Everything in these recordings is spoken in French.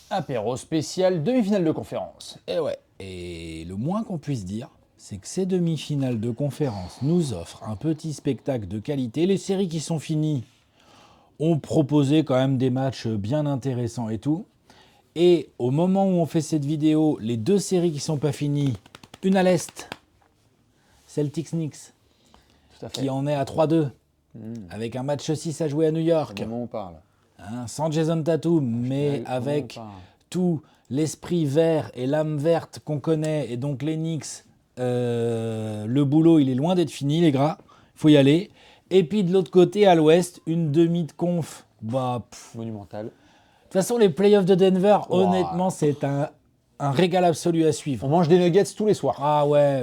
Apéro spécial, demi-finale de conférence. Et ouais, et le moins qu'on puisse dire, c'est que ces demi-finales de conférence nous offrent un petit spectacle de qualité. Les séries qui sont finies ont proposé quand même des matchs bien intéressants et tout. Et au moment où on fait cette vidéo, les deux séries qui sont pas finies, une à l'Est, Celtics-Knicks, Tout à fait. qui en est à 3-2, avec un match 6 à jouer à New York, Au moment où on parle. sans Jason Tatum, mais Au moment où on avec parle. tout l'esprit vert et l'âme verte qu'on connaît, et donc les Knicks, le boulot, il est loin d'être fini, les gars, il faut y aller. Et puis de l'autre côté, à l'ouest, une demi de conf. Monumental. De toute façon, les playoffs de Denver, Wow. honnêtement, c'est un régal absolu à suivre. On mange des nuggets tous les soirs. Ah ouais.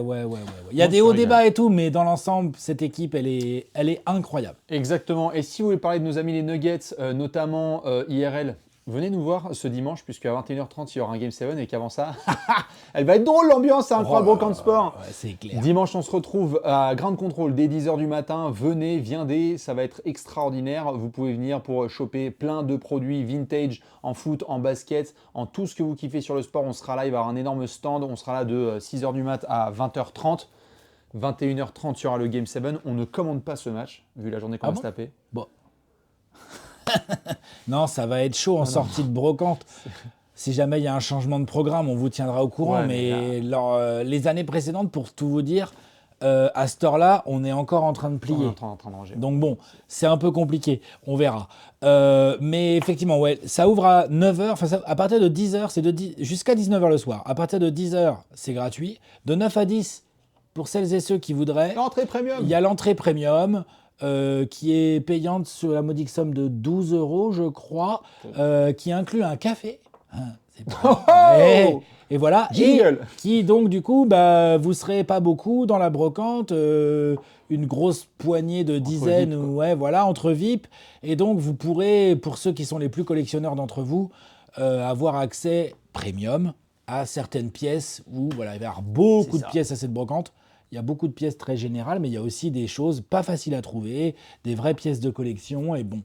Il y a On des se hauts régale. débats et tout, mais dans l'ensemble, cette équipe, elle est incroyable. Exactement. Et si vous voulez parler de nos amis les Nuggets, notamment IRL, venez nous voir ce dimanche, puisqu'à 21h30, il y aura un Game 7 et qu'avant ça, elle va être drôle l'ambiance, c'est incroyable, Brocante Sport. Ouais, c'est clair. Dimanche, on se retrouve à Ground Control dès 10h du matin. Venez, viendez, ça va être extraordinaire. Vous pouvez venir pour choper plein de produits vintage en foot, en basket, en tout ce que vous kiffez sur le sport. On sera là, il va y avoir un énorme stand. On sera là de 6h du mat à 20h30. 21h30, il y aura le Game 7. On ne commande pas ce match, vu la journée qu'on va se taper. Bon. Non, ça va être chaud en sortie de brocante. Si jamais il y a un changement de programme, on vous tiendra au courant. Ouais, mais les années précédentes, pour tout vous dire, à cette heure-là, on est encore en train de On est plier. en train de ranger. Donc bon, c'est un peu compliqué, on verra. Mais effectivement, ouais, ça ouvre à 9h, enfin à partir de 10h, c'est jusqu'à 19h le soir. À partir de 10h, c'est gratuit. De 9 à 10, pour celles et ceux qui voudraient, L'entrée premium. il y a l'entrée premium qui est payante sur la modique somme de 12 €, je crois, qui inclut un café. Hein, c'est pas- et voilà. Jingle. Et qui donc du coup, vous serez pas beaucoup dans la brocante, une grosse poignée de dizaines, VIP, quoi. ouais, voilà, entre VIP. Et donc vous pourrez, pour ceux qui sont les plus collectionneurs d'entre vous, avoir accès premium à certaines pièces où voilà, il va y avoir beaucoup de pièces à cette brocante. Il y a beaucoup de pièces très générales, mais il y a aussi des choses pas faciles à trouver, des vraies pièces de collection. Et bon,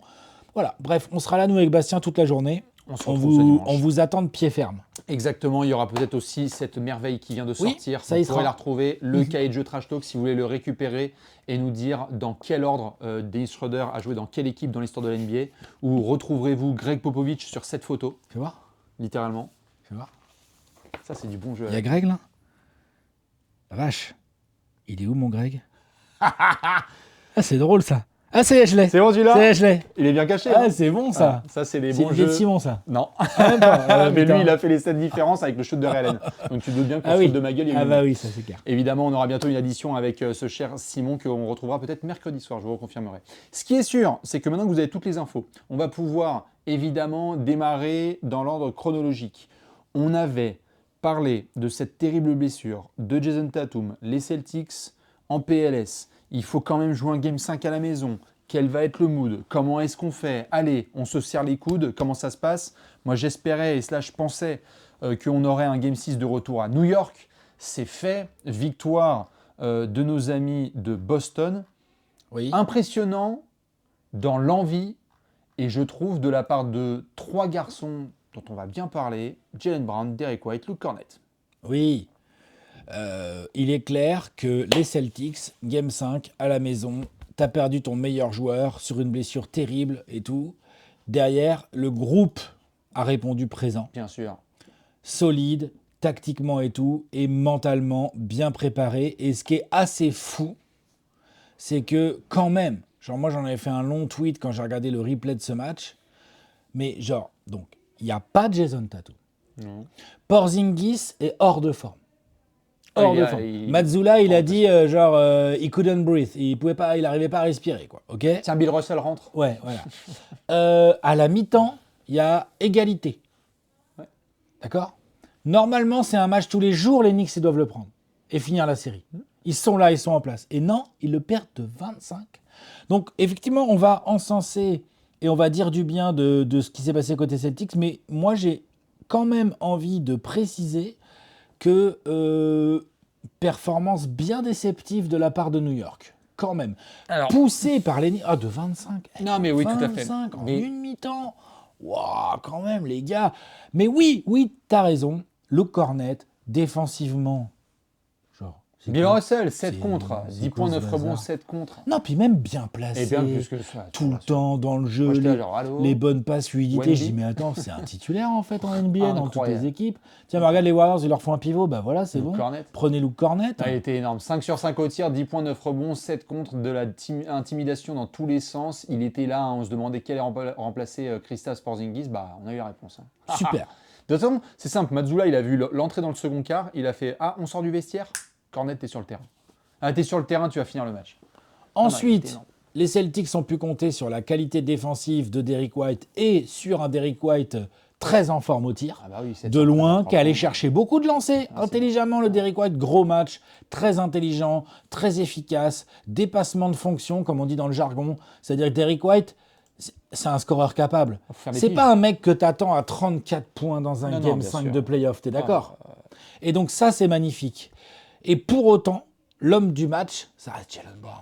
voilà. Bref, on sera là, nous, avec Bastien, toute la journée. On se retrouve ce dimanche. On vous attend de pied ferme. Exactement, il y aura peut-être aussi cette merveille qui vient de Oui, sortir. ça Vous y pourrez sera. la retrouver, le cahier de jeu Trash Talk, si vous voulez le récupérer et nous dire dans quel ordre Dennis Schroeder a joué dans quelle équipe dans l'histoire de la NBA. Où retrouverez-vous Greg Popovich sur cette photo, Fais voir. littéralement. Fais voir. Ça, c'est du bon jeu. Il y a Greg, là. La vache. Il est où, mon Greg? Ah, c'est drôle, ça. Ah, ça y est, je l'ai. C'est bon, celui-là? Ça y est, je l'ai. Il est bien caché. Ah, hein. c'est bon, ça. Ah, ça, c'est les C'est bons une idée de jeux. Simon, ça. Non. Ah, même pas. Mais putain. lui, il a fait les 7 différences avec le shoot de Ray Allen. Donc tu te doutes bien qu'on Ah se oui. fout de ma gueule. Il y a Ah eu bah une- oui, ça c'est clair. Évidemment, on aura bientôt une addition avec ce cher Simon qu'on retrouvera peut-être mercredi soir, je vous reconfirmerai. Ce qui est sûr, c'est que maintenant que vous avez toutes les infos, on va pouvoir évidemment démarrer dans l'ordre chronologique. On avait parlé de cette terrible blessure de Jason Tatum, les Celtics en PLS. Il faut quand même jouer un Game 5 à la maison. Quel va être le mood? Comment est-ce qu'on fait? Allez, on se serre les coudes. Comment ça se passe? Moi, j'espérais et je pensais qu'on aurait un Game 6 de retour à New York. C'est fait. Victoire de nos amis de Boston. Oui. Impressionnant dans l'envie et je trouve de la part de 3 garçons dont on va bien parler, Jaylen Brown, Derek White, Luke Cornett. Oui. Il est clair que les Celtics, Game 5, à la maison, t'as perdu ton meilleur joueur sur une blessure terrible et tout. Derrière, le groupe a répondu présent. Bien sûr. Solide, tactiquement et tout, et mentalement bien préparé. Et ce qui est assez fou, c'est que quand même, genre moi j'en avais fait un long tweet quand j'ai regardé le replay de ce match, mais genre, donc, il n'y a pas de Jason Tatum. Non. Porzingis est hors de forme. Hors de forme. il- Matsula, il a dit he couldn't breathe, il n'arrivait pas à respirer, quoi. Ok. Tiens, Bill Russell rentre. Ouais, voilà. À la mi-temps, il y a égalité. Ouais. D'accord. Normalement, c'est un match tous les jours, les Knicks ils doivent le prendre et finir la série. Ils sont là, ils sont en place. Et non, ils le perdent de 25. Donc, effectivement, on va encenser et on va dire du bien de ce qui s'est passé côté Celtics, mais moi, j'ai quand même envie de préciser que performance bien déceptive de la part de New York. Quand même. Alors- Poussé par les... Ah, de 25. Non, mais oui, tout à fait. 25 en Mais- une mi-temps. Waouh, quand même, les gars. Mais oui, t'as raison. Luke Cornett, défensivement, genre, c'est Bill quoi Russell, 7 C'est- contre, c'est 10 quoi points, ce 9 rebonds, bazar 7 contre. Non, puis même bien Et placé, bien plus que ça. tout le temps dans le jeu, Moi, j'étais là, les, genre, allô les bonnes passes, fluidité. Je dis, Wemby mais attends, c'est un titulaire en fait en NBA dans toutes les Incroyable. équipes. Tiens, mais regarde les Warriors, ils leur font un pivot, bah voilà, c'est Luke bon. Cornett. Prenez Luke Cornett. Ah, il était énorme. 5 sur 5 au tir, 10 points, 9 rebonds, 7 contre, de la intimidation dans tous les sens. Il était là, hein, on se demandait quel allait remplacer Kristaps Porzingis. Bah, on a eu la réponse. Hein. Super. De toute façon, c'est simple. Mazzulla, il a vu l'entrée dans le second quart. Il a fait on sort du vestiaire. Cornette, t'es sur le terrain. Ah, t'es sur le terrain, tu vas finir le match. il était Ensuite, énorme. les Celtics ont pu compter sur la qualité défensive de Derrick White et sur un Derrick White très en forme au tir. Ah bah oui, 7 De sur loin, 3 qui allait points. chercher beaucoup de lancers. Intelligemment, le Derrick White, gros match, très intelligent, très efficace, dépassement de fonction, comme on dit dans le jargon. C'est-à-dire que Derrick White, c'est un scoreur capable. Faut faire des C'est piges. pas un mec que t'attends à 34 points dans un Non, Game bien 5 sûr. de playoff, t'es d'accord? Et donc ça, c'est magnifique. Et pour autant, l'homme du match, ça reste Jaylen Brown.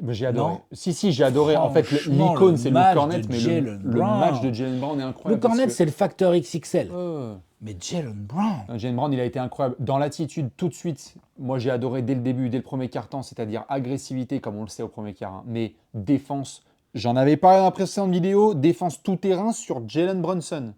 Bah, j'ai adoré. Non. Si, j'ai adoré. En fait, Franchement, l'icône, le c'est Luke match Cornett, de mais Jaylen le Brown. match de Jaylen Brown est incroyable. Luke Cornett, parce c'est le facteur XXL. que- Mais Jaylen Brown, Jaylen Brown, il a été incroyable. Dans l'attitude, tout de suite, moi j'ai adoré dès le début, dès le premier quart-temps, c'est-à-dire agressivité, comme on le sait au premier quart, hein, mais défense. J'en avais parlé dans la précédente vidéo, défense tout-terrain sur Jalen Brunson.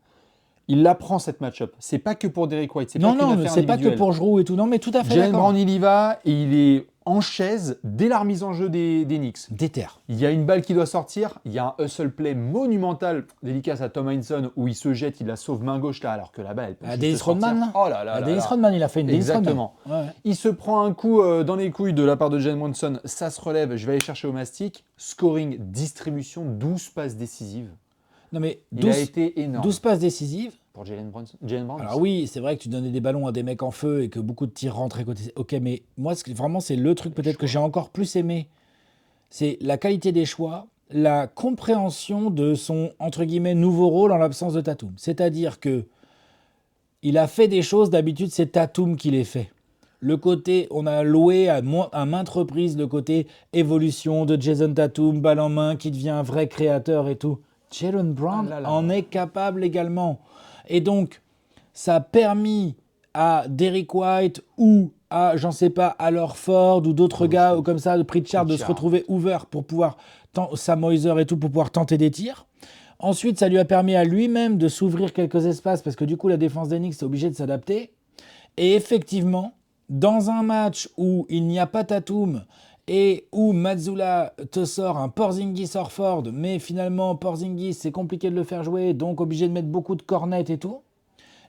Il la prend cette match-up. C'est pas que pour Derrick White, c'est non, pas qu'une mais affaire c'est pas que individuelle. pour Giroud et tout. Non, mais tout à fait Jalen d'accord. Brown, il y va et il est en chaise dès la remise en jeu des Knicks. Déterre. Il y a une balle qui doit sortir, il y a un hustle play monumental, dédicace à Tom Heinsohn, où il se jette, il la sauve main gauche là, alors que la balle, elle peut À juste Dennis sortir. Rodman, là. Oh là là À là Dennis là. Rodman, il a fait une Dennis Rodman. Exactement. Ouais. Il se prend un coup dans les couilles de la part de Jalen Brunson, ça se relève, je vais aller chercher au mastic. Scoring, distribution, 12 passes décisives. Non, mais Il 12, a été énorme 12 passes décisives. pour Jalen Brown. Alors oui, c'est vrai que tu donnais des ballons à des mecs en feu et que beaucoup de tirs rentraient côté. Ok, mais moi, vraiment, c'est le truc peut-être que j'ai encore plus aimé. C'est la qualité des choix, la compréhension de son, entre guillemets, nouveau rôle en l'absence de Tatum. C'est-à-dire que il a fait des choses, d'habitude, c'est Tatum qui les fait. Le côté, on a loué à maintes reprises le côté évolution de Jason Tatum, balle en main, qui devient un vrai créateur et tout. Jaylen Brown Ah là là. en est capable également. Et donc, ça a permis à Derrick White ou à, j'en sais pas, à Ford ou d'autres gars ou comme ça, de Pritchard, de se Pritchard. retrouver ouvert pour pouvoir, Sam Moiser et tout, pour pouvoir tenter des tirs. Ensuite, ça lui a permis à lui-même de s'ouvrir quelques espaces parce que du coup, la défense des Knicks est obligée de s'adapter. Et effectivement, dans un match où il n'y a pas Tatum et où Mazzulla te sort un Porzingis Horford, mais finalement Porzingis c'est compliqué de le faire jouer, donc obligé de mettre beaucoup de cornettes et tout,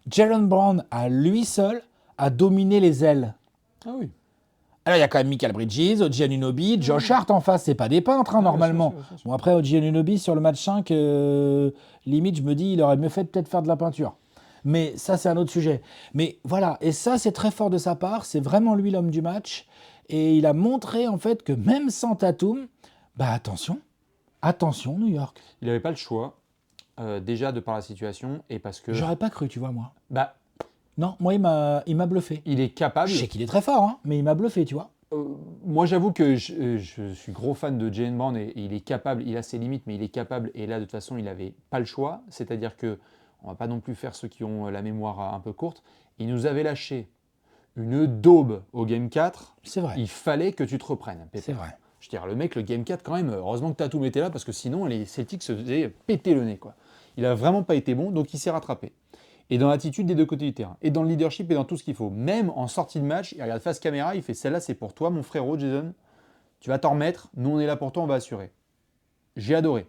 Jaylen Brown à lui seul a dominé les ailes. Ah oui. Alors il y a quand même Michael Bridges, OG Anunoby, Josh Hart en face, c'est pas des peintres hein, normalement. bien sûr. Bon après OG Anunoby sur le match 5, limite je me dis il aurait mieux fait peut-être faire de la peinture. Mais ça, c'est un autre sujet. Mais voilà, et ça, c'est très fort de sa part. C'est vraiment lui l'homme du match. Et il a montré, en fait, que même sans Tatum, bah attention, New York. Il n'avait pas le choix, déjà de par la situation et parce que. J'aurais pas cru, tu vois, moi. Bah, Non, moi, il m'a bluffé. il est capable. Je sais qu'il est très fort, hein, mais il m'a bluffé, tu vois. Moi, j'avoue que je suis gros fan de Jaylen Brown et il est capable, il a ses limites, mais il est capable. Et là, de toute façon, il n'avait pas le choix. C'est-à-dire que on va pas non plus faire ceux qui ont la mémoire un peu courte. Il nous avait lâché une daube au Game 4. C'est vrai. Il fallait que tu te reprennes, Pépé. C'est vrai. Je veux dire, le mec, le Game 4, quand même, heureusement que Tatum était là parce que sinon, les Celtics se faisaient péter le nez, quoi. Il a vraiment pas été bon, donc il s'est rattrapé. Et dans l'attitude des deux côtés du terrain, et dans le leadership et dans tout ce qu'il faut. Même en sortie de match, il regarde face caméra, il fait celle-là, c'est pour toi, mon frérot, Jason. Tu vas t'en remettre, nous on est là pour toi, on va assurer. J'ai adoré.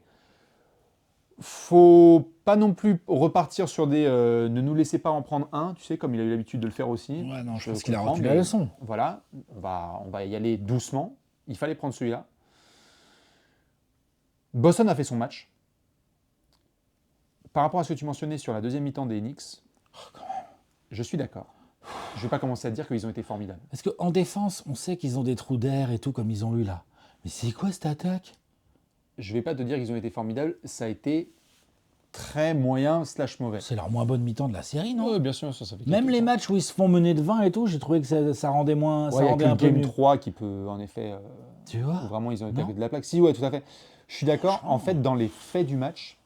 Faut pas non plus repartir sur des ne nous laissez pas en prendre un, tu sais, comme il a eu l'habitude de le faire aussi. Ouais, non, je pense qu'il a comprends, retenu mais la leçon. Voilà, on va y aller doucement. Il fallait prendre celui-là. Boston a fait son match. Par rapport à ce que tu mentionnais sur la deuxième mi-temps des Knicks, je suis d'accord. Je ne vais pas commencer à dire qu'ils ont été formidables. Parce qu'en défense, on sait qu'ils ont des trous d'air et tout, comme ils ont eu là. Mais c'est quoi cette attaque? Je ne vais pas te dire qu'ils ont été formidables, ça a été très moyen / mauvais. C'est leur moins bonne mi-temps de la série, non? Bien sûr, ça fait Même les matchs où ils se font mener de 20 et tout, j'ai trouvé que ça rendait moins, ça il y a rendait que le un peu Game mieux. 3 qui peut, en effet, Tu vois? où vraiment ils ont été à Non. côté de la plaque. Si, ouais, tout à fait. Je suis d'accord. En fait, dans les faits du match,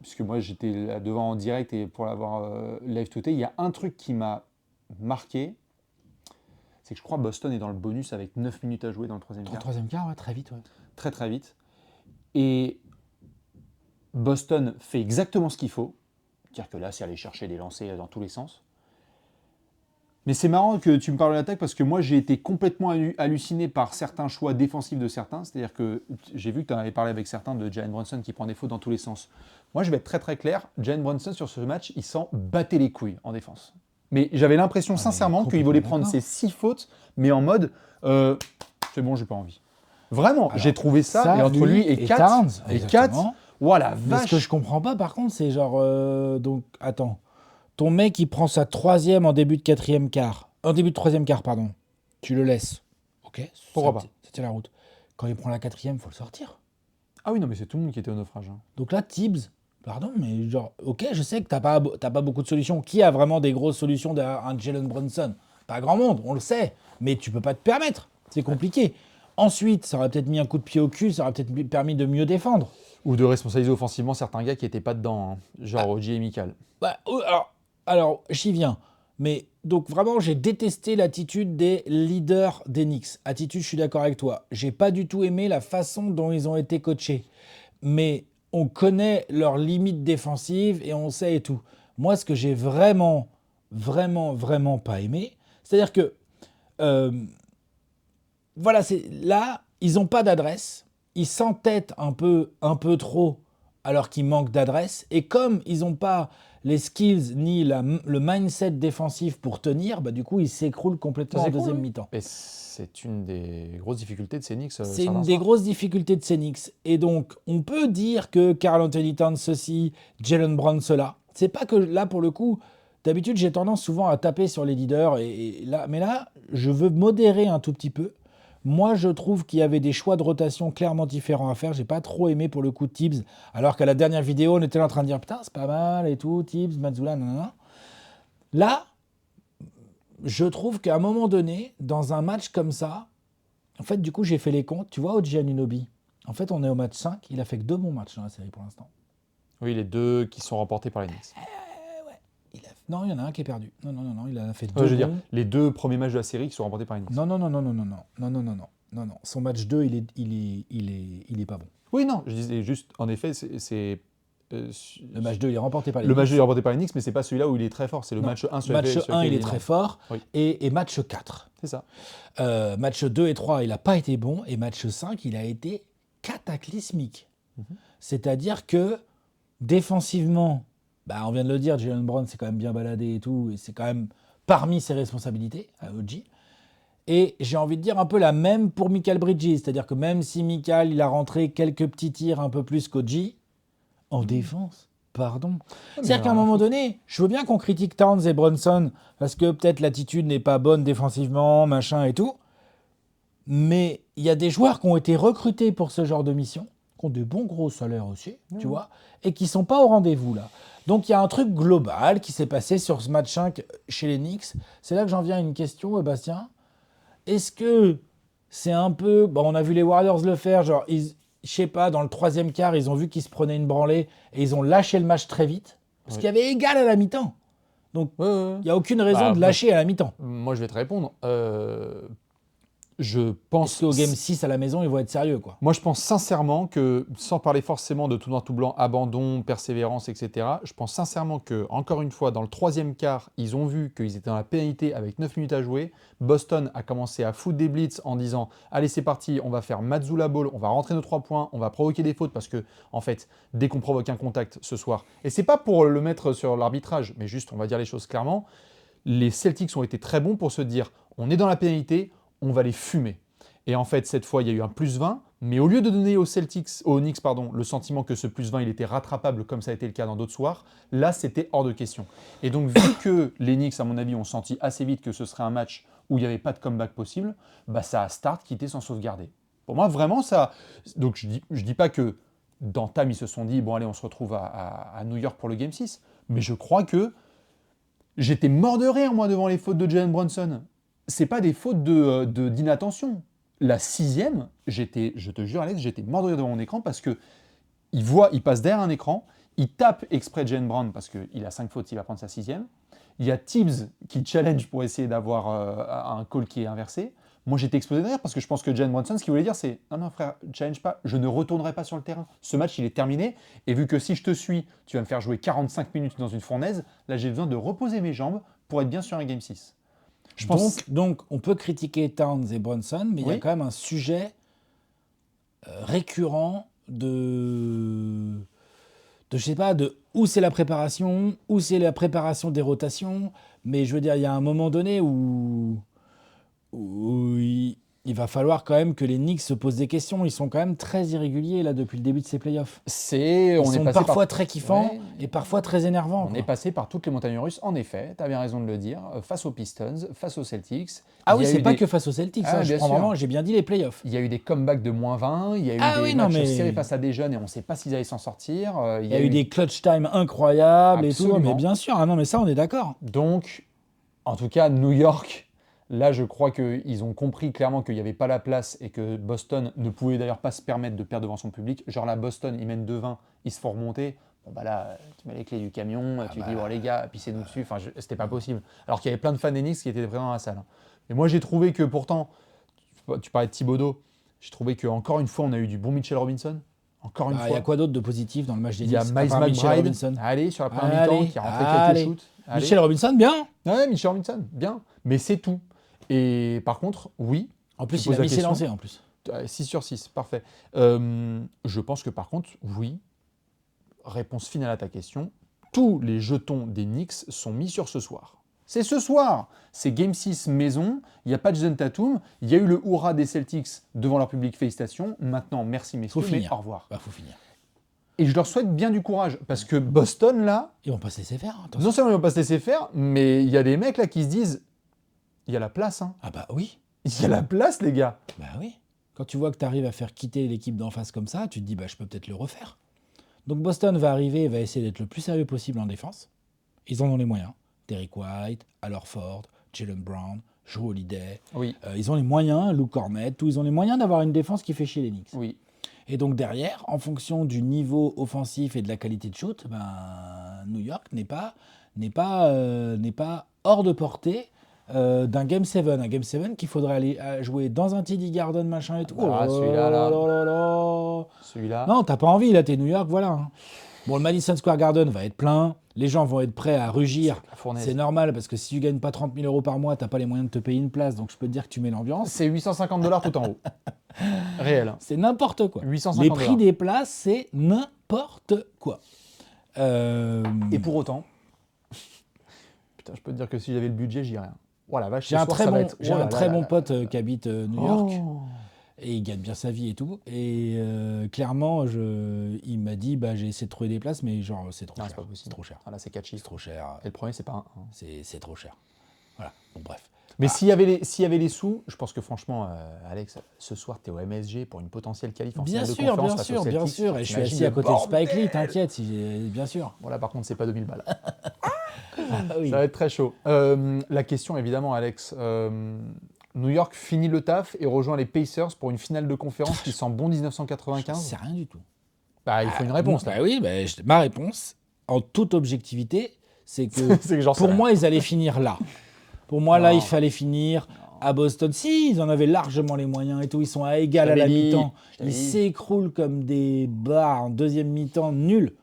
puisque moi j'étais là devant en direct et pour l'avoir live tweeté, il y a un truc qui m'a marqué, c'est que je crois que Boston est dans le bonus avec 9 minutes à jouer dans le troisième Dans le quart. troisième quart, ouais, très vite. Ouais. Très très vite. Et Boston fait exactement ce qu'il faut. C'est-à-dire que là, c'est aller chercher des lancers dans tous les sens. Mais c'est marrant que tu me parles de l'attaque parce que moi, j'ai été complètement halluciné par certains choix défensifs de certains. C'est-à-dire que j'ai vu que tu en avais parlé avec certains de Jalen Brunson qui prend des fautes dans tous les sens. Moi, je vais être très très clair. Jalen Brunson, sur ce match, il s'en battait les couilles en défense. Mais j'avais l'impression sincèrement qu'il voulait prendre ses 6 fautes, mais en mode c'est bon, j'ai pas envie. Vraiment, alors, j'ai trouvé ça et entre lui et Kat, voilà, vache. Mais ce que je comprends pas, par contre, c'est genre donc attends, ton mec il prend sa troisième en début de quatrième quart, en début de troisième quart, pardon. Tu le laisses, ok. Pourquoi pas. C'était la route. Quand il prend la quatrième, faut le sortir. Ah oui, non, mais c'est tout le monde qui était au naufrage. Hein. Donc là, Tibbs, pardon, mais genre, ok, je sais que t'as pas beaucoup de solutions. Qui a vraiment des grosses solutions derrière un Jalen Brunson? Pas grand monde, on le sait, mais tu peux pas te permettre. C'est compliqué. Ensuite, ça aurait peut-être mis un coup de pied au cul, ça aurait peut-être permis de mieux défendre. Ou de responsabiliser offensivement certains gars qui n'étaient pas dedans, hein, genre OG et Mikal. Bah, alors j'y viens. Mais donc vraiment, j'ai détesté l'attitude des leaders des Knicks. Attitude, je suis d'accord avec toi. J'ai pas du tout aimé la façon dont ils ont été coachés. Mais on connaît leurs limites défensives et on sait et tout. Moi, ce que j'ai vraiment pas aimé, c'est-à-dire que voilà, là, ils n'ont pas d'adresse. Ils s'entêtent un peu trop alors qu'ils manquent d'adresse. Et comme ils n'ont pas les skills ni le mindset défensif pour tenir, bah, du coup, ils s'écroulent complètement en deuxième mi-temps. Et c'est une des grosses difficultés de ces Knicks. C'est une des grosses difficultés de ces Knicks. Et donc, on peut dire que Karl Anthony Towns ceci, Jalen Brown cela. C'est pas que là, pour le coup, d'habitude, j'ai tendance souvent à taper sur les leaders. Mais là, je veux modérer un tout petit peu. Moi, je trouve qu'il y avait des choix de rotation clairement différents à faire. J'ai pas trop aimé pour le coup Tibbs, alors qu'à la dernière vidéo, on était là en train de dire putain, c'est pas mal et tout, Tibbs, Mazzulla, nanana. Là, je trouve qu'à un moment donné, dans un match comme ça, en fait, du coup, j'ai fait les comptes. Tu vois, OG Anunoby, en fait, on est au match 5. Il a fait que 2 bons matchs dans la série pour l'instant. Oui, les 2 qui sont remportés par les Knicks. Non, il y en a un qui est perdu. Non, il a fait 2 je veux dire, les 2 premiers matchs de la série qui sont remportés par les Knicks. Non. Son match 2, il est pas bon. Oui, non, je disais juste, en effet, c'est le match 2, il est remporté par les Knicks. Le match 2, il est remporté par les Knicks, mais c'est pas celui-là où il est très fort. C'est le match 1 sur match 1, il est très fort. Oui. Et match 4. C'est ça. Match 2 et 3, il n'a pas été bon. Et match 5, il a été cataclysmique. C'est-à-dire que défensivement, bah, on vient de le dire, Jalen Brown s'est quand même bien baladé et tout. Et c'est quand même parmi ses responsabilités à OG. Et j'ai envie de dire un peu la même pour Mikal Bridges. C'est-à-dire que même si Mikal, il a rentré quelques petits tirs un peu plus qu'OG, en défense, pardon. C'est-à-dire qu'à un moment donné, je veux bien qu'on critique Towns et Brunson parce que peut-être l'attitude n'est pas bonne défensivement, machin et tout. Mais il y a des joueurs qui ont été recrutés pour ce genre de mission, qui ont des bons gros salaires aussi, tu vois, et qui ne sont pas au rendez-vous là. Donc il y a un truc global qui s'est passé sur ce match 5 chez les Knicks. C'est là que j'en viens à une question, Bastien. Est-ce que c'est un peu... Bon, on a vu les Warriors le faire, genre, je sais pas, dans le troisième quart, ils ont vu qu'ils se prenaient une branlée et ils ont lâché le match très vite. Parce qu'il y avait égal à la mi-temps. Donc, il n'y a aucune raison de lâcher à la mi-temps. Moi, je vais te répondre. Je pense qu'au Game 6 à la maison, ils vont être sérieux, quoi. Moi, je pense sincèrement que, sans parler forcément de tout noir tout blanc, abandon, persévérance, etc., je pense sincèrement que, encore une fois, dans le troisième quart, ils ont vu qu'ils étaient dans la pénalité avec 9 minutes à jouer. Boston a commencé à foutre des blitz en disant « Allez, c'est parti, on va faire Mazzulla Ball, on va rentrer nos 3 points, on va provoquer des fautes parce que, en fait, dès qu'on provoque un contact ce soir, et c'est pas pour le mettre sur l'arbitrage, mais juste, on va dire les choses clairement, les Celtics ont été très bons pour se dire « On est dans la pénalité, on va les fumer ». Et en fait, cette fois, il y a eu un plus 20, mais au lieu de donner aux Knicks, le sentiment que ce plus 20, il était rattrapable comme ça a été le cas dans d'autres soirs, là, c'était hors de question. Et donc, vu que les Knicks, à mon avis, ont senti assez vite que ce serait un match où il n'y avait pas de comeback possible, bah, ça a start quitté sans sauvegarder. Pour moi, vraiment, ça... Donc, je dis pas que dans Tam, ils se sont dit, bon, allez, on se retrouve à New York pour le Game 6, mais je crois que j'étais mort de rire, moi, devant les fautes de Jalen Brunson. C'est pas des fautes d'inattention. La 6e, je te jure Alex, j'étais mort de rire devant mon écran parce que il passe derrière un écran, Il tape exprès Jaylen Brown parce qu'il a 5 fautes, il va prendre sa 6e. Il y a Tibbs qui challenge pour essayer d'avoir un call qui est inversé. Moi, j'étais explosé derrière parce que je pense que Jalen Brunson, ce qu'il voulait dire, c'est non, frère, challenge pas, je ne retournerai pas sur le terrain. Ce match, il est terminé. Et vu que si je te suis, tu vas me faire jouer 45 minutes dans une fournaise, là, j'ai besoin de reposer mes jambes pour être bien sur un Game 6. Donc, on peut critiquer Towns et Brunson, mais il y a quand même un sujet récurrent de je sais pas, de où c'est la préparation des rotations, mais je veux dire, il y a un moment donné où il va falloir quand même que les Knicks se posent des questions. Ils sont quand même très irréguliers là depuis le début de ces playoffs. Ils sont parfois très kiffants et parfois très énervants. On est passé par toutes les montagnes russes, en effet, tu as bien raison de le dire, face aux Pistons, face aux Celtics. Ah oui, c'est pas que face aux Celtics, j'ai bien dit les playoffs. Il y a eu des comebacks de -20, il y a eu des matchs serrés face à des jeunes et on ne sait pas s'ils allaient s'en sortir. Il y a eu des clutch time incroyables. Absolument. Et tout, mais bien sûr, mais ça on est d'accord. Donc, en tout cas, New York... Là, je crois qu'ils ont compris clairement qu'il n'y avait pas la place et que Boston ne pouvait d'ailleurs pas se permettre de perdre devant son public. Genre là, Boston, ils mènent 2-20, ils se font remonter. Bon bah là, tu mets les clés du camion, tu dis, bon les gars, pissez-nous dessus. Enfin, c'était pas possible. Alors qu'il y avait plein de fans d'Enix qui étaient présents dans la salle. Et moi, j'ai trouvé que pourtant, tu parlais de Thibodeau, j'ai trouvé qu'encore une fois, on a eu du bon Mitchell Robinson. Encore une fois. Il y a quoi d'autre de positif dans le match des Knicks? Il y a Miles McBride, allez, sur la première mi-temps, qui a rentré quelques shoots. Mitchell Robinson, bien. Ouais, Mitchell Robinson, bien. Mais c'est tout. Et par contre, oui. En plus, il a mis ses lancers en plus. 6 sur 6, parfait. Je pense que par contre, oui. Réponse finale à ta question. Tous les jetons des Knicks sont mis sur ce soir. C'est ce soir. C'est Game 6 maison. Il n'y a pas de Jason Tatum. Il y a eu le hurrah des Celtics devant leur public. Félicitations. Maintenant, merci messieurs, mais au revoir. Faut finir. Et je leur souhaite bien du courage parce que Boston, là... Ils vont pas se laisser faire. Non seulement ils vont pas se laisser faire, mais il y a des mecs là qui se disent... Il y a la place, hein. Ah bah oui. Il y a la place, les gars. Bah oui. Quand tu vois que tu arrives à faire quitter l'équipe d'en face comme ça, tu te dis, je peux peut-être le refaire. Donc Boston va arriver et va essayer d'être le plus sérieux possible en défense. Ils en ont les moyens. Derrick White, Al Horford, Jaylen Brown, Jrue Holiday. Oui. Ils ont les moyens, Luke Cornet, ils ont les moyens d'avoir une défense qui fait chier les Knicks. Oui. Et donc derrière, en fonction du niveau offensif et de la qualité de shoot, New York n'est pas hors de portée d'un Game 7. Un Game 7 qu'il faudrait aller jouer dans un TD Garden, machin et tout. Celui-là. Non, t'as pas envie, là, t'es New York, voilà. Hein. Bon, le Madison Square Garden va être plein. Les gens vont être prêts à rugir. C'est normal, parce que si tu gagnes pas 30 000 € par mois, t'as pas les moyens de te payer une place. Donc je peux te dire que tu mets l'ambiance. C'est $850 tout en haut. Réel. C'est n'importe quoi. 850 les prix des places, c'est n'importe quoi. Et pour autant, putain, je peux te dire que si j'avais le budget, j'irais rien. Voilà, vache, j'ai un très bon pote qui habite New York. Et il gagne bien sa vie et tout. Et clairement, il m'a dit, j'ai essayé de trouver des places, mais genre, c'est trop cher. C'est pas possible. C'est trop cher. Ah là, c'est 4 chiffres. C'est trop cher. Et le premier, c'est pas un. C'est trop cher. Voilà. Bon, bref. Mais s'il y avait les sous, je pense que franchement, Alex, ce soir, tu es au MSG pour une potentielle qualif en finale de conférence. Bien sûr. Et je suis assis à côté de Spike Lee, t'inquiète, bien sûr. Voilà, par contre, c'est pas 2000 balles. Oui. Ça va être très chaud. La question, évidemment, Alex. New York finit le taf et rejoint les Pacers pour une finale de conférence qui sent bon 1995. C'est rien du tout. Il faut une réponse. Là. Oui, ma réponse, en toute objectivité, c'est que pour moi, ils allaient finir là. Pour moi, là, il fallait finir à Boston. Si, ils en avaient largement les moyens et tout. Ils sont à égal à la mi-temps. Ils s'écroulent comme des barres en deuxième mi-temps, nul.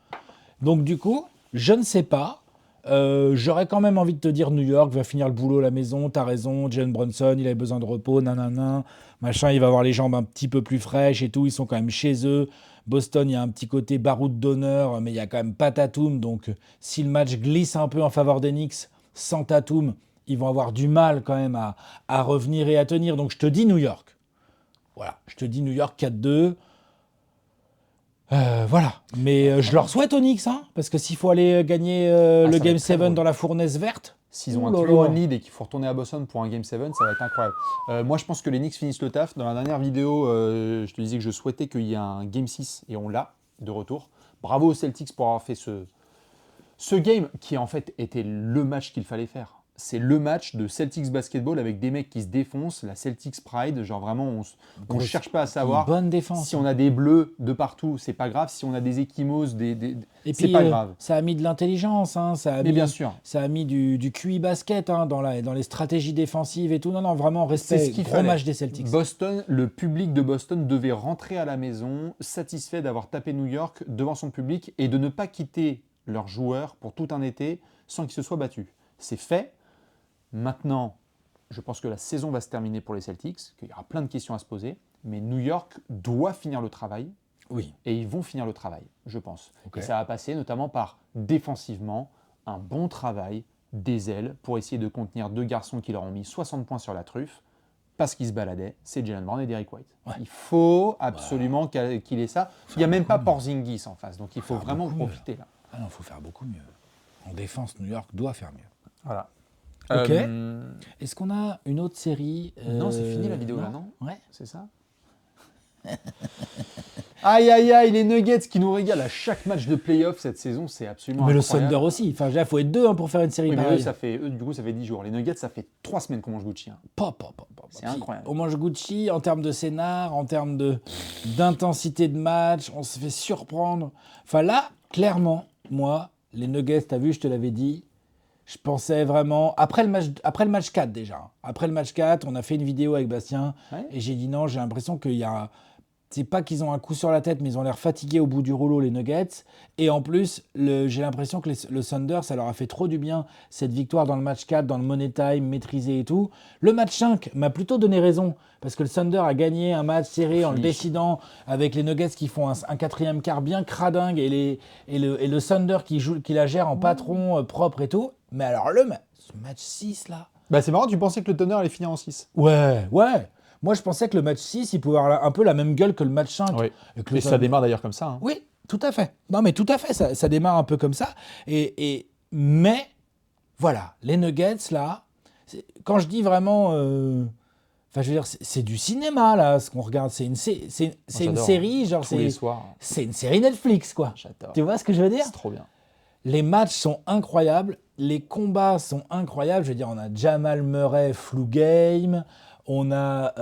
Donc, du coup, je ne sais pas. J'aurais quand même envie de te dire New York va finir le boulot à la maison, t'as raison, Jalen Brunson, il avait besoin de repos, nanana, machin, il va avoir les jambes un petit peu plus fraîches et tout, ils sont quand même chez eux. Boston, il y a un petit côté baroud d'honneur, mais il y a quand même pas Tatum, donc si le match glisse un peu en faveur des Knicks, sans Tatum, ils vont avoir du mal quand même à revenir et à tenir. Donc je te dis New York. Voilà, je te dis New York 4-2. Voilà, mais je leur souhaite aux Knicks, parce que s'il faut aller gagner le Game 7 dans la fournaise verte... S'ils ont un 3-1 lead et qu'il faut retourner à Boston pour un Game 7, ça va être incroyable. Moi, je pense que les Knicks finissent le taf. Dans la dernière vidéo, je te disais que je souhaitais qu'il y ait un Game 6 et on l'a de retour. Bravo aux Celtics pour avoir fait ce game qui en fait était le match qu'il fallait faire. c'est le match de Celtics basketball avec des mecs qui se défoncent, la Celtics Pride, genre vraiment on ne cherche pas à savoir. Bonne défense. Si on a des bleus de partout, c'est pas grave. Si on a des échymoses, Et c'est puis, pas grave. ça a mis de l'intelligence, hein, Mais bien sûr. Ça a mis du QI basket hein, dans les stratégies défensives et tout. Non, vraiment, respect. C'est ce qu'il Gros fallait. match des Celtics. Boston, le public de Boston devait rentrer à la maison satisfait d'avoir tapé New York devant son public et de ne pas quitter leurs joueurs pour tout un été sans qu'ils se soient battus. C'est fait. Maintenant, je pense que la saison va se terminer pour les Celtics, qu'il y aura plein de questions à se poser, mais New York doit finir le travail. Oui. Et ils vont finir le travail, je pense. Okay. Et ça va passer notamment par, défensivement, un bon travail des ailes pour essayer de contenir 2 garçons qui leur ont mis 60 points sur la truffe parce qu'ils se baladaient, c'est Jaylen Brown et Derrick White. Ouais. Il faut absolument qu'il ait ça. Il n'y a même pas Porzingis en face, donc il faut vraiment profiter là. Ah non, il faut faire beaucoup mieux. En défense, New York doit faire mieux. Voilà. Ok. Est-ce qu'on a une autre série Non, c'est fini la vidéo là, non? Ouais. C'est ça. Aïe aïe aïe, les Nuggets qui nous régalent à chaque match de playoff cette saison, c'est absolument mais incroyable. Le Thunder aussi, enfin il faut être 2 pour faire une série pareille. Eux, du coup ça fait 10 jours. Les Nuggets ça fait 3 semaines qu'on mange Gucci. Hein. C'est incroyable. On mange Gucci en termes de scénar, en termes d'intensité de match, on se fait surprendre. Enfin là, clairement, moi, les Nuggets, t'as vu, je te l'avais dit, je pensais vraiment, après le match 4 déjà, après le match 4, on a fait une vidéo avec Bastien, et j'ai dit non, j'ai l'impression qu'il y a... C'est pas qu'ils ont un coup sur la tête, mais ils ont l'air fatigués au bout du rouleau, les Nuggets. Et en plus, j'ai l'impression que le Thunder, ça leur a fait trop du bien, cette victoire dans le match 4, dans le money time, maîtrisé et tout. Le match 5 m'a plutôt donné raison, parce que le Thunder a gagné un match serré en le décidant, avec les Nuggets qui font un quatrième quart bien cradingue, et le Thunder qui la gère en patron propre et tout. Mais alors, ce match 6, là... Bah c'est marrant, tu pensais que le Thunder allait finir en 6. Ouais. Moi, je pensais que le match 6, il pouvait avoir un peu la même gueule que le match 5. Oui. Et ça démarre d'ailleurs comme ça. Hein. Oui, tout à fait. Non, mais tout à fait, ça démarre un peu comme ça. Mais, voilà, les Nuggets, là, quand je dis vraiment... Enfin, je veux dire, c'est du cinéma, là, ce qu'on regarde. C'est une série, genre... Tous les soirs. C'est une série Netflix, quoi. J'adore. Tu vois ce que je veux dire? C'est trop bien. Les matchs sont incroyables. Les combats sont incroyables. Je veux dire, on a Jamal Murray, flu game... On a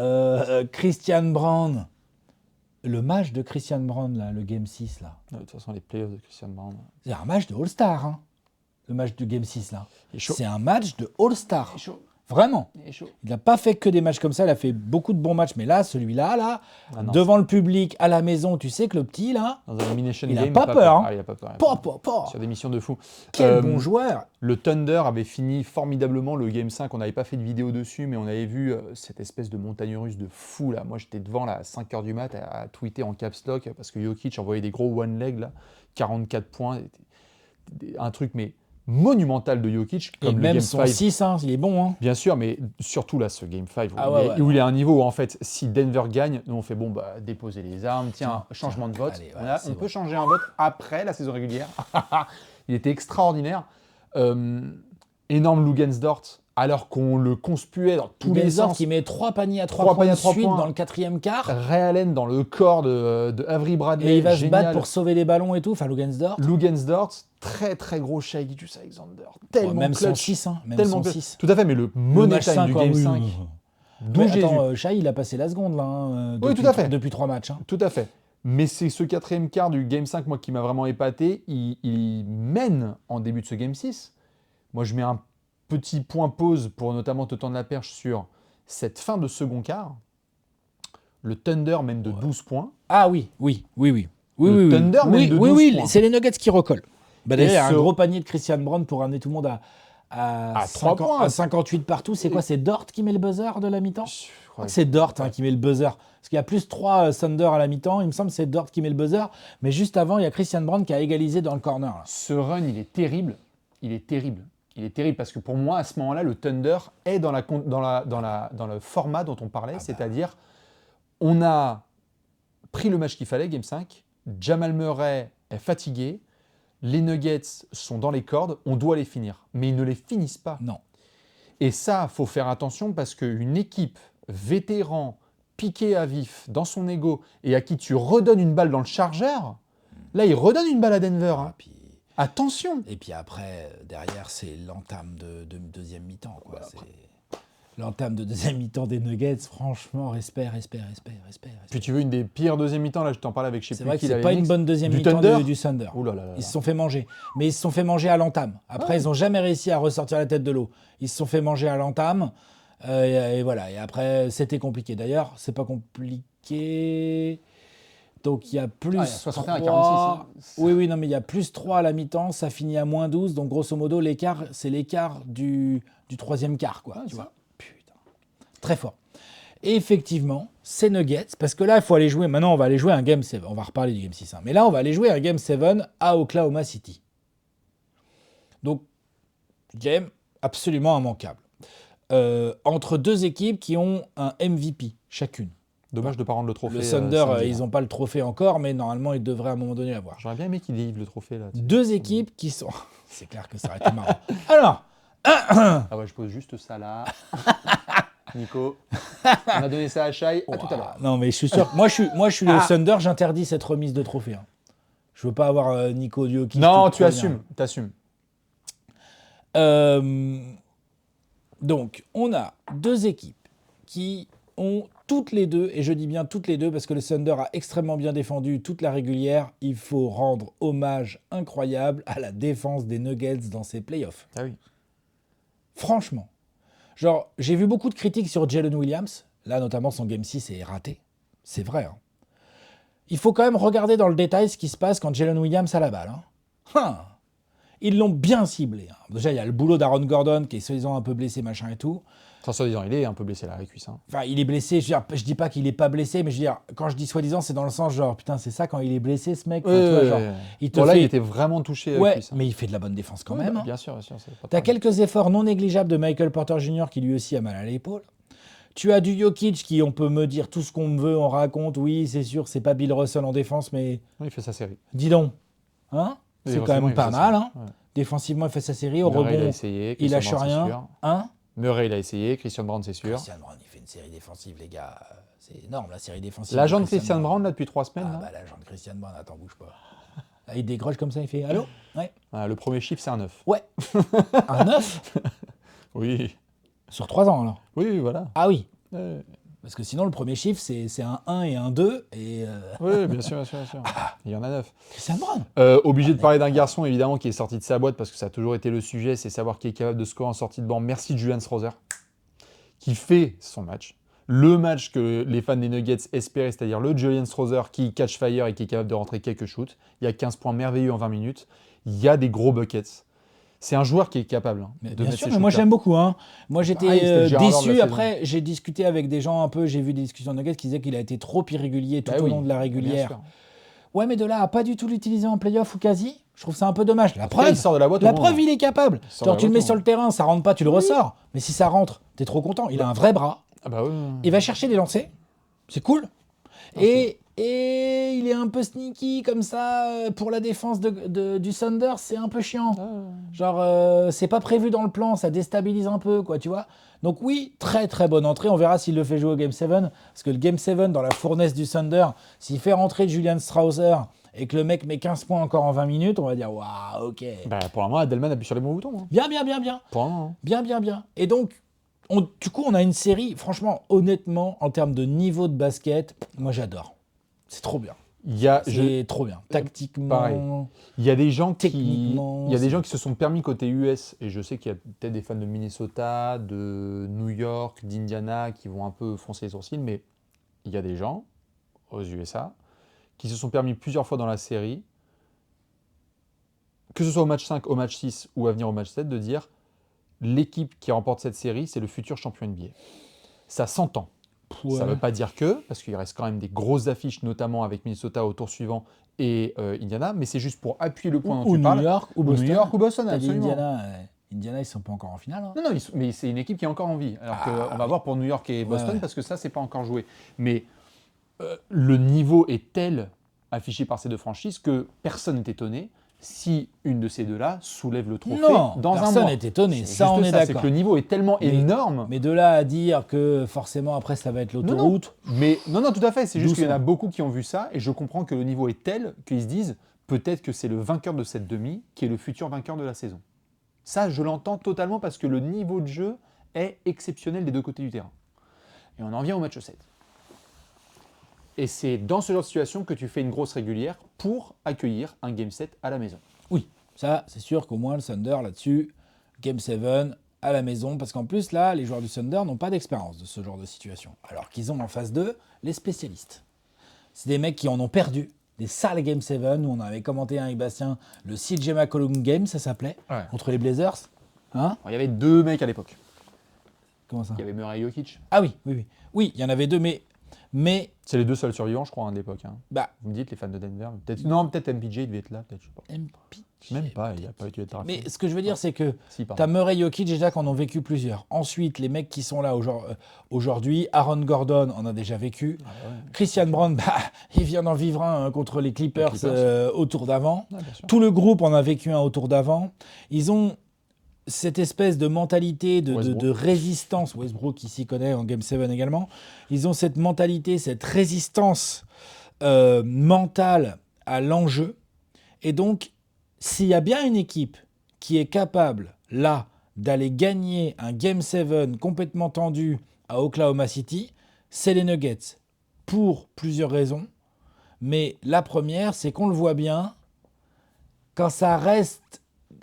Christian Brown. Le match de Christian Brown, là, le Game 6, là. De toute façon, les playoffs de Christian Brown. C'est un match de All-Star, hein, le match de Game 6, là. C'est un match de All-Star. Vraiment. Il n'a pas fait que des matchs comme ça, il a fait beaucoup de bons matchs. Mais là, celui-là, devant le public, à la maison, tu sais que le petit, là, il n'a pas peur. Ah, il n'a pas peur. Pas. Sur des missions de fou. Quel bon joueur. Le Thunder avait fini formidablement le Game 5. On n'avait pas fait de vidéo dessus, mais on avait vu cette espèce de montagne russe de fou. Là. Moi, j'étais devant là, à 5h du mat à tweeter en caps lock parce que Jokic envoyait des gros one-leg, là, 44 points. Un truc, mais... monumental de Jokic. Comme et même le Game son 5. 6, hein, il est bon. Hein. Bien sûr, mais surtout là, ce Game 5, où il est à un niveau où, en fait, si Denver gagne, nous on fait bon, bah, déposer les armes, changement de vote. Allez, on peut changer un vote après la saison régulière. Il était extraordinaire. Énorme Lugensdort, alors qu'on le conspuait dans tous les sens. Qui met 3 paniers à 3 points de suite dans le quatrième quart. Ray Allen dans le corps de Avery Bradley. Et il va se battre pour sauver les ballons et tout. Enfin, Lugensdort, très très gros Shai Gilgeous-Alexander. Tellement même clutch. Son 6, hein. Même tellement son 6. Tout à fait, mais le money time du Game 5. Attends, Shai, il a passé la seconde là. Oui, tout à fait. Depuis 3 matchs. Hein. Tout à fait. Mais c'est ce quatrième quart du Game 5, moi, qui m'a vraiment épaté. Il mène en début de ce Game 6. Moi, je mets un petit point pause pour notamment te tendre la perche sur cette fin de second quart. Le Thunder mène de 12 points. Ah oui. Le Thunder mène de 12 points. C'est les Nuggets qui recollent. Bah, d'ailleurs, il y a un gros panier de Christian Brown pour ramener tout le monde à 3 points. À 58 partout. C'est quoi? C'est Dort qui met le buzzer de la mi-temps? C'est Dort qui met le buzzer. Parce qu'il y a plus 3 Thunder à la mi-temps. Il me semble que c'est Dort qui met le buzzer. Mais juste avant, il y a Christian Brown qui a égalisé dans le corner. Là. Ce run, il est terrible. Il est terrible parce que pour moi, à ce moment-là, le Thunder est dans le format dont on parlait, c'est-à-dire on a pris le match qu'il fallait, Game 5, Jamal Murray est fatigué, les Nuggets sont dans les cordes, on doit les finir. Mais ils ne les finissent pas. Non. Et ça, il faut faire attention parce qu'une équipe vétéran, piquée à vif, dans son ego, et à qui tu redonnes une balle dans le chargeur, là, il redonne une balle à Denver. Hein. Attention. Et puis après, derrière, c'est l'entame de deuxième mi-temps. Quoi. C'est l'entame de deuxième mi-temps des Nuggets, franchement, respect. Puis tu veux une des pires deuxième mi-temps, là je t'en parlais avec je sais C'est plus vrai que qui c'est l'avait pas dit. une bonne deuxième Du mi-temps Thunder du Thunder. Ouh là là là. Ils se sont fait manger. Mais ils se sont fait manger à l'entame. Après, ils n'ont jamais réussi à ressortir la tête de l'eau. Ils se sont fait manger à l'entame. Et voilà. Et après, c'était compliqué. D'ailleurs, c'est pas compliqué. Donc, il y a plus il y a 61 à 3. 46. Hein. Oui, non, mais il y a plus 3 à la mi-temps. Ça finit à moins 12. Donc, grosso modo, l'écart, c'est l'écart du troisième quart, quoi. Tu vois. Putain. Très fort. Et effectivement, ces Nuggets, parce que là, il faut aller jouer. Maintenant, on va aller jouer un Game 7. On va reparler du Game 6. Hein. Mais là, on va aller jouer un Game 7 à Oklahoma City. Donc, game absolument immanquable. Entre deux équipes qui ont un MVP chacune. Dommage de ne pas rendre le trophée. Le Thunder, samedi, ils n'ont pas le trophée encore, mais normalement, ils devraient à un moment donné l'avoir. J'aurais bien aimé qu'ils délivrent le trophée là. Deux équipes qui sont. C'est clair que ça aurait été marrant. Alors. Ah ouais, je pose juste ça là. Nico, on a donné ça à Shai. À tout à l'heure. Non, mais je suis sûr. Moi, je suis le Thunder, j'interdis cette remise de trophée. Hein. Je veux pas avoir Nico Dioki. Non, tu assumes. T'assumes. Donc, on a deux équipes qui ont toutes les deux, et je dis bien toutes les deux parce que le Thunder a extrêmement bien défendu toute la régulière. Il faut rendre hommage incroyable à la défense des Nuggets dans ces playoffs. Ah oui. Franchement. Genre, j'ai vu beaucoup de critiques sur Jalen Williams. Là, notamment, son Game 6 est raté. C'est vrai. Hein. Il faut quand même regarder dans le détail ce qui se passe quand Jalen Williams a la balle. Hein. Ils l'ont bien ciblé. Hein. Déjà, il y a le boulot d'Aaron Gordon qui est soi-disant un peu blessé, machin et tout. Enfin, soi-disant, il est un peu blessé là, la cuisse. Hein. Enfin, il est blessé. Je dis pas qu'il est pas blessé, mais je veux dire, quand je dis soi-disant, c'est dans le sens genre, putain, c'est ça quand il est blessé, ce mec. Enfin, tu vois, genre, il te bon, là, fait... il était vraiment touché. Ouais, cuisse, hein. mais il fait de la bonne défense quand même. Bah, Hein. bien sûr. T'as quelques efforts non négligeables de Michael Porter Jr. qui lui aussi a mal à l'épaule. Tu as du Jokic qui, on peut me dire tout ce qu'on veut, on raconte, oui, c'est sûr, c'est pas Bill Russell en défense, mais Il fait sa série. dis donc, hein, c'est quand même pas mal. Hein. Ouais. Défensivement, il fait sa série. Au Murray, rebond, il a essayé. il lâche Christian Brown, c'est rien. sûr. Hein. Murray, il a essayé. Christian Brown, c'est sûr. Christian Brown, il fait une série défensive, les gars. C'est énorme, la série défensive. L'agent de Christian Brown, là, depuis 3 semaines. Ah, bah, l'agent de Christian Brown, attends, bouge pas. Là, il décroche comme ça, il fait allô. Ouais. Ah, le premier chiffre, c'est un 9. Ouais. Un 9 Oui. sur 3 ans, alors. Oui, voilà. Ah oui. Ouais. Parce que sinon, le premier chiffre, c'est un 1 et un 2. Et Oui, bien sûr. Il y en a 9. Christian Brown. Obligé de parler d'un garçon, évidemment, qui est sorti de sa boîte, parce que ça a toujours été le sujet, c'est savoir qui est capable de scorer en sortie de banc. Merci Julian Strawther, qui fait son match. Le match que les fans des Nuggets espéraient, c'est-à-dire le Julian Strawther qui catch fire et qui est capable de rentrer quelques shoots. Il y a 15 points merveilleux en 20 minutes. Il y a des gros buckets. C'est un joueur qui est capable de Bien mettre sûr, ses mais moi shooters. j'aime beaucoup. Hein. Moi j'étais c'était Gérard Lord de déçu. la Après, j'ai discuté avec des gens un peu. J'ai vu des discussions de Nuggets qui disaient qu'il a été trop irrégulier tout au long de la régulière. Bien sûr. Ouais, mais de là à pas du tout l'utiliser en playoff ou quasi, je trouve ça un peu dommage. La preuve, il sort de la boîte au moment. il est capable. sort de Genre, la tu le boîte mets au sur le terrain, ça rentre pas, tu le ressors. Mais si ça rentre, t'es trop content. Il a un vrai bras. Ah bah oui. Il va chercher des lancers. C'est cool. Et il est un peu sneaky comme ça pour la défense du Thunder, c'est un peu chiant. Genre, c'est pas prévu dans le plan, ça déstabilise un peu, quoi, tu vois. Donc oui, très très bonne entrée. On verra s'il le fait jouer au Game 7. Parce que le Game 7, dans la fournaise du Thunder, s'il fait rentrer Julian Strawther et que le mec met 15 points encore en 20 minutes, on va dire, waouh, ok. Bah, pour le moment, Adelman appuie sur les bons boutons. Hein. Bien. Pour le moment. Bien. Et donc, du coup, on a une série, franchement, honnêtement, en termes de niveau de basket, moi j'adore. C'est trop bien. C'est trop bien. Tactiquement, pareil. Il y a des gens techniquement, qui se sont permis côté US, et je sais qu'il y a peut-être des fans de Minnesota, de New York, d'Indiana qui vont un peu froncer les sourcils, mais il y a des gens aux USA qui se sont permis plusieurs fois dans la série, que ce soit au match 5, au match 6 ou à venir au match 7, de dire l'équipe qui remporte cette série, c'est le futur champion NBA. Ça s'entend. Ouais. Ça ne veut pas dire que, parce qu'il reste quand même des grosses affiches, notamment avec Minnesota au tour suivant et Indiana, mais c'est juste pour appuyer le point dont tu parles. New York, ou New York ou Boston, T'as dit absolument. Indiana, ils sont pas encore en finale. Hein. Non, mais c'est une équipe qui est encore en vie. Alors qu'on va voir pour New York et Boston, parce que ça, c'est pas encore joué. Mais le niveau est tel affiché par ces deux franchises que personne n'est étonné si une de ces deux-là soulève le trophée dans un mois. Personne n'est étonné, ça on est C'est d'accord. que le niveau est tellement énorme. Mais de là à dire que forcément après ça va être l'autoroute... Non, tout à fait. C'est juste qu'il y en a Doucement. beaucoup qui ont vu ça et je comprends que le niveau est tel qu'ils se disent peut-être que c'est le vainqueur de cette demi qui est le futur vainqueur de la saison. Ça, je l'entends totalement parce que le niveau de jeu est exceptionnel des deux côtés du terrain. Et on en vient au match 7. Et c'est dans ce genre de situation que tu fais une grosse régulière pour accueillir un Game 7 à la maison. Oui, ça, c'est sûr qu'au moins le Thunder, là-dessus, Game 7 à la maison. Parce qu'en plus, là, les joueurs du Thunder n'ont pas d'expérience de ce genre de situation. Alors qu'ils ont en face d'eux les spécialistes. C'est des mecs qui en ont perdu. Des sales Game 7, où on avait commenté avec Bastien, le CJ McCollum Game, ça s'appelait, contre les Blazers. Hein? Il y avait deux mecs à l'époque. Comment ça? Il y avait Murray Jokic. Ah oui. Oui, il y en avait deux, mais C'est les deux seuls survivants, je crois, de l'époque. Hein. bah, Vous me dites, les fans de Denver. Peut-être MPJ devait être là, peut-être, je sais pas. MPJ, Même pas, il n'a pas été drafté. mais ce que je veux dire, c'est que Si, pardon. t'as Murray Jokic déjà qu'on en ont vécu plusieurs. Ensuite, les mecs qui sont là aujourd'hui, Aaron Gordon en a déjà vécu. Christian Brown, il vient d'en vivre un contre les Clippers, au tour d'avant. Ouais, bien sûr. Tout le groupe en a vécu un au tour d'avant. Ils ont cette espèce de mentalité de résistance. Westbrook qui s'y connaît en Game 7 également. Ils ont cette mentalité, cette résistance mentale à l'enjeu. Et donc, s'il y a bien une équipe qui est capable, là, d'aller gagner un Game 7 complètement tendu à Oklahoma City, c'est les Nuggets. Pour plusieurs raisons. Mais la première, c'est qu'on le voit bien, quand ça reste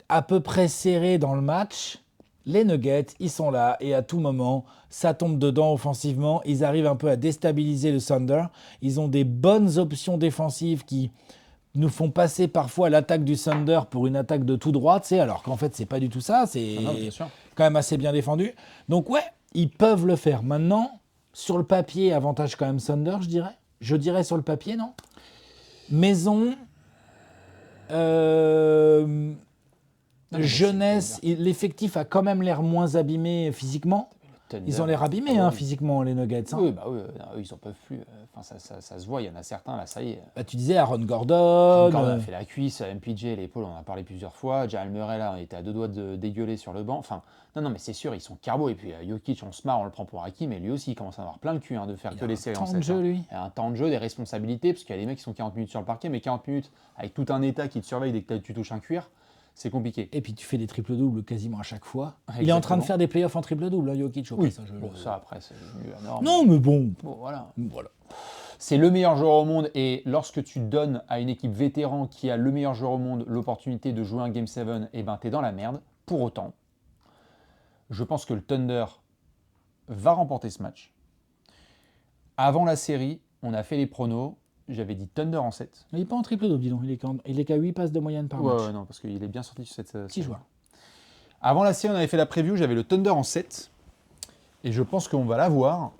à peu près serré dans le match, les Nuggets, ils sont là et à tout moment, ça tombe dedans offensivement. Ils arrivent un peu à déstabiliser le Thunder. Ils ont des bonnes options défensives qui nous font passer parfois l'attaque du Thunder pour une attaque de tout droit, alors qu'en fait, c'est pas du tout ça. C'est quand même assez bien défendu. Donc ouais, ils peuvent le faire. Maintenant, sur le papier, avantage quand même Thunder, je dirais. Je dirais sur le papier, non? Maison... jeunesse, l'effectif a quand même l'air moins abîmé physiquement. Ils ont l'air abîmés physiquement, les Nuggets. Hein. Oui, eux, ils en peuvent plus. Enfin, ça se voit, il y en a certains, là, ça y est. Bah, tu disais Aaron Gordon. Gordon a fait la cuisse, MPJ, l'épaule, on en a parlé plusieurs fois. Jamal Murray, là, on était à deux doigts de dégueuler sur le banc. Enfin, non, mais c'est sûr, ils sont carbo. Et puis Jokic, on se marre, on le prend pour acquis, mais lui aussi, il commence à avoir plein le cul de faire que les séries en 7. Un temps de jeu, lui. Un temps de jeu, des responsabilités, parce qu'il y a des mecs qui sont 40 minutes sur le parquet, mais 40 minutes avec tout un état qui te surveille dès que tu touches un cuir. C'est compliqué. Et puis tu fais des triples-doubles quasiment à chaque fois. Exactement. Il est en train de faire des playoffs en triple-double, Jokic. Ça après, c'est énorme. Non, mais bon. Voilà. C'est le meilleur joueur au monde et lorsque tu donnes à une équipe vétéran qui a le meilleur joueur au monde l'opportunité de jouer un Game 7, eh ben, t'es dans la merde. Pour autant, je pense que le Thunder va remporter ce match. Avant la série, on a fait les pronos. J'avais dit Thunder en 7. Mais il n'est pas en triple-double, dis donc. Il est qu'à 8 passes de moyenne par match. Ouais, non, parce qu'il est bien sorti sur cette Petit joueur. Avant la série, on avait fait la preview. J'avais le Thunder en 7. Et je pense qu'on va l'avoir.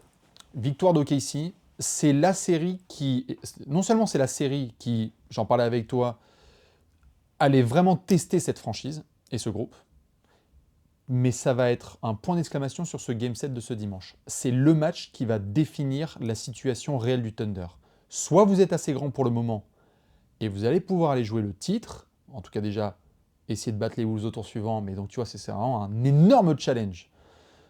Victoire d'OKC. C'est la série qui... Non seulement c'est la série qui, j'en parlais avec toi, allait vraiment tester cette franchise et ce groupe, mais ça va être un point d'exclamation sur ce Game 7 de ce dimanche. C'est le match qui va définir la situation réelle du Thunder. Soit vous êtes assez grand pour le moment et vous allez pouvoir aller jouer le titre, en tout cas déjà essayer de battre les Wolves au tour suivant, mais donc tu vois, c'est vraiment un énorme challenge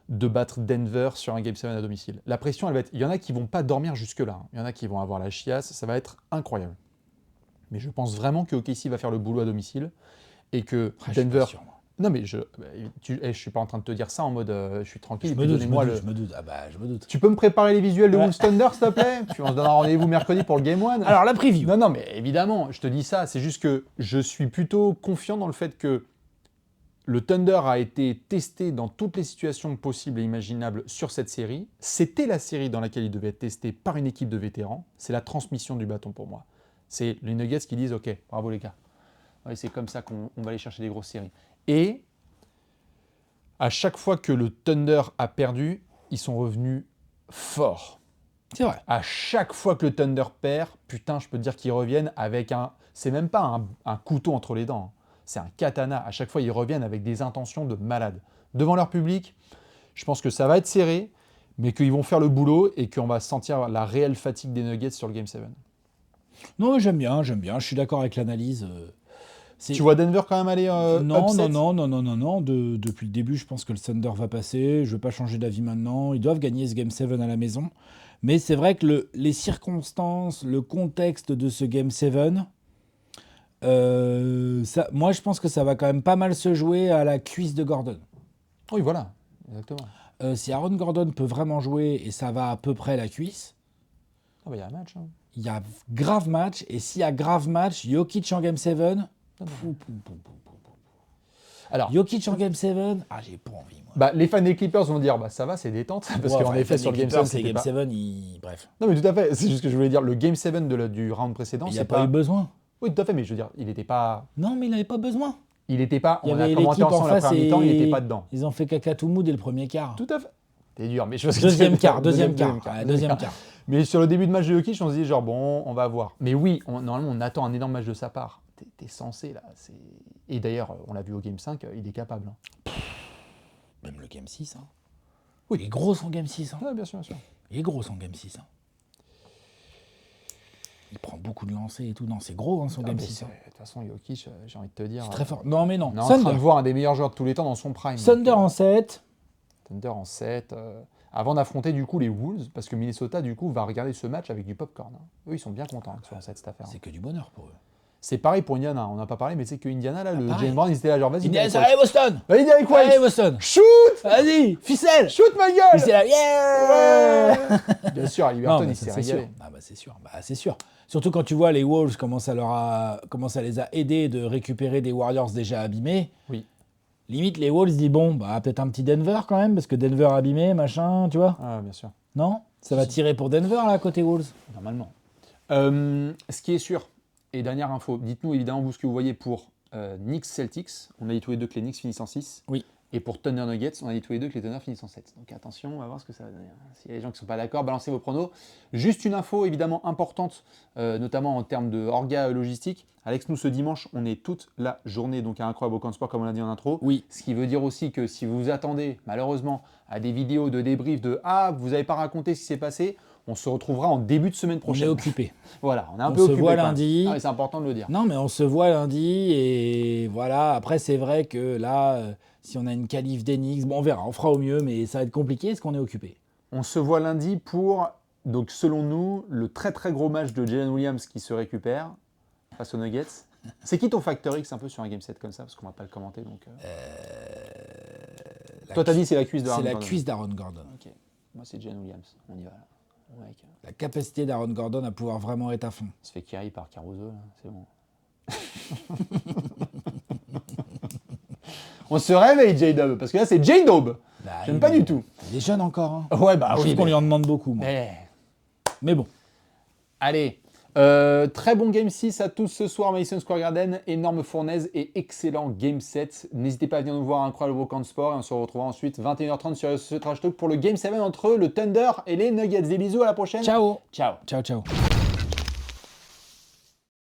de battre Denver sur un Game 7 à domicile. La pression, elle va être... Il y en a qui vont pas dormir jusque-là, il y en a qui vont avoir la chiasse, ça va être incroyable. Mais je pense vraiment que OKC va faire le boulot à domicile et que Denver... Non mais je suis pas en train de te dire ça en mode je suis tranquille. Je me doute. Ah bah je me doute. Tu peux me préparer les visuels de Wolves Thunder s'il te plaît? Puis on se donnera rendez-vous mercredi pour le Game 1. Alors la preview. Non mais évidemment, je te dis ça, c'est juste que je suis plutôt confiant dans le fait que le Thunder a été testé dans toutes les situations possibles et imaginables sur cette série. C'était la série dans laquelle il devait être testé par une équipe de vétérans. C'est la transmission du bâton pour moi. C'est les Nuggets qui disent ok, bravo les gars. Ouais, c'est comme ça qu'on va aller chercher des grosses séries. Et à chaque fois que le Thunder a perdu, ils sont revenus forts. C'est vrai. À chaque fois que le Thunder perd, putain, je peux te dire qu'ils reviennent avec un... C'est même pas un couteau entre les dents. C'est un katana. À chaque fois, ils reviennent avec des intentions de malade. Devant leur public, je pense que ça va être serré, mais qu'ils vont faire le boulot et qu'on va sentir la réelle fatigue des Nuggets sur le Game 7. Non, j'aime bien. Je suis d'accord avec l'analyse. Tu vois Denver quand même aller Non. upset? Non. Depuis le début, je pense que le Thunder va passer. Je ne vais pas changer d'avis maintenant. Ils doivent gagner ce Game 7 à la maison. Mais c'est vrai que les circonstances, le contexte de ce Game 7 Moi, je pense que ça va quand même pas mal se jouer à la cuisse de Gordon. Oui, voilà, exactement. Si Aaron Gordon peut vraiment jouer et ça va à peu près la cuisse, Ah bah, il y a un match. Hein. il y a grave match. Et s'il y a grave match, Jokic en Game 7. Alors, Jokic en Game 7, j'ai pas envie, moi. bah, les fans des Clippers vont dire, ça va, c'est détente. Parce qu'en effet, sur le Game 7, c'est Game pas... 7, bref. Non, mais tout à fait. C'est juste que je voulais dire, le Game 7 du round précédent, Il n'y c'est a pas eu besoin. Oui, tout à fait, mais je veux dire, il n'était pas... Non, mais il n'avait pas besoin. Il n'était pas... Il y On a avait commenté l'équipe en ensemble la face première mi-temps, il et n'était pas dedans. ils ont fait caca tout mou dès le premier quart. Tout à fait. T'es dur, mais je pense que Deuxième quart. Deuxième Quart. Mais sur le début de match de Jokic, on se dit genre, bon, on va voir. Mais oui, normalement, on attend un énorme match de sa part. T'es censé, là. Et d'ailleurs, on l'a vu au Game 5, il est capable. Hein. Même le Game 6. Hein. Oui, il est gros son Game 6. Hein. Ouais, bien sûr, bien sûr. Il est gros son Game 6. Hein. Il prend beaucoup de lancers et tout. Non, c'est gros son Game 6. De toute façon, Jokic, j'ai envie de te dire... C'est très fort. Non, mais non. On est en train de voir un des meilleurs joueurs de tous les temps dans son prime. Thunder en 7. Thunder en 7. Avant d'affronter du coup les Wolves, parce que Minnesota du coup va regarder ce match avec du popcorn. Hein. Eux, ils sont bien contents qu'ils soient en 7 cette affaire. C'est que du bonheur pour eux. C'est pareil pour Indiana, on n'a pas parlé, mais c'est que Indiana, là, le pareil. Jalen Brown, ils étaient là, genre, vas-y. Allez, Boston. Vas-y, Derrick White. Allez, Boston. Shoot. Vas-y, ficelle. Shoot, ma gueule. C'est là, yeah. Ouais. Bien sûr, à Liberton, il s'est c'est régalé. sûr. C'est sûr. Surtout quand tu vois les Wolves, comment ça les a aidés de récupérer des Warriors déjà abîmés. Oui. Limite, les Wolves disent, bon, peut-être un petit Denver quand même, parce que Denver abîmé, machin, tu vois. Ah, bien sûr. Non? Ça va tirer pour Denver, là, côté Wolves. Normalement. Ce qui est sûr, et dernière info, dites-nous évidemment vous ce que vous voyez pour Knicks Celtics. On a dit tous les deux que les Knicks finissent en 6. Oui. Et pour Thunder Nuggets, on a dit tous les deux que les Thunder finissent en 7. Donc attention, on va voir ce que ça va donner. S'il y a des gens qui ne sont pas d'accord, balancez vos pronos. Juste une info évidemment importante, notamment en termes de orga logistique. Alex, nous ce dimanche, on est toute la journée donc à Incroyable Aucun Sport comme on l'a dit en intro. Oui. Ce qui veut dire aussi que si vous vous attendez malheureusement à des vidéos de débrief de « Ah, vous n'avez pas raconté ce qui s'est passé », on se retrouvera en début de semaine prochaine. On est occupé. Voilà, on est un On peu se occupé. voit lundi. Ah, c'est important de le dire. Non, mais on se voit lundi et voilà. Après, c'est vrai que là, si on a une qualif d'Enix, bon, on verra, on fera au mieux, mais ça va être compliqué. Est-ce qu'on est occupé? On se voit lundi pour, donc selon nous, le très très gros match de Jalen Williams qui se récupère face aux Nuggets. C'est qui ton facteur X un peu sur un game set comme ça? Parce qu'on va pas le commenter. Donc, Toi, t'as dit c'est la cuisse d'Aaron Gordon. C'est la cuisse d'Aaron Gordon. Ok. Moi, c'est Jalen Williams. On y va. Là. Mec. La capacité d'Aaron Gordon à pouvoir vraiment être à fond. Il se fait carry par Caruso, là. C'est bon. On se réveille, J-Dub, parce que là, c'est J-Dub. J'aime pas du tout. Il est jeune encore. Hein. Ouais, bah Je oui. trouve qu'on lui en demande beaucoup. Moi. Mais bon. Allez. Très bon Game 6 à tous ce soir, Madison Square Garden, énorme fournaise et excellent Game 7. N'hésitez pas à venir nous voir à Incroyable Aucun Sport et on se retrouvera ensuite 21h30 sur ce Trash Talk pour le Game 7 entre le Thunder et les Nuggets. Des bisous, à la prochaine. Ciao. Ciao. Ciao, ciao.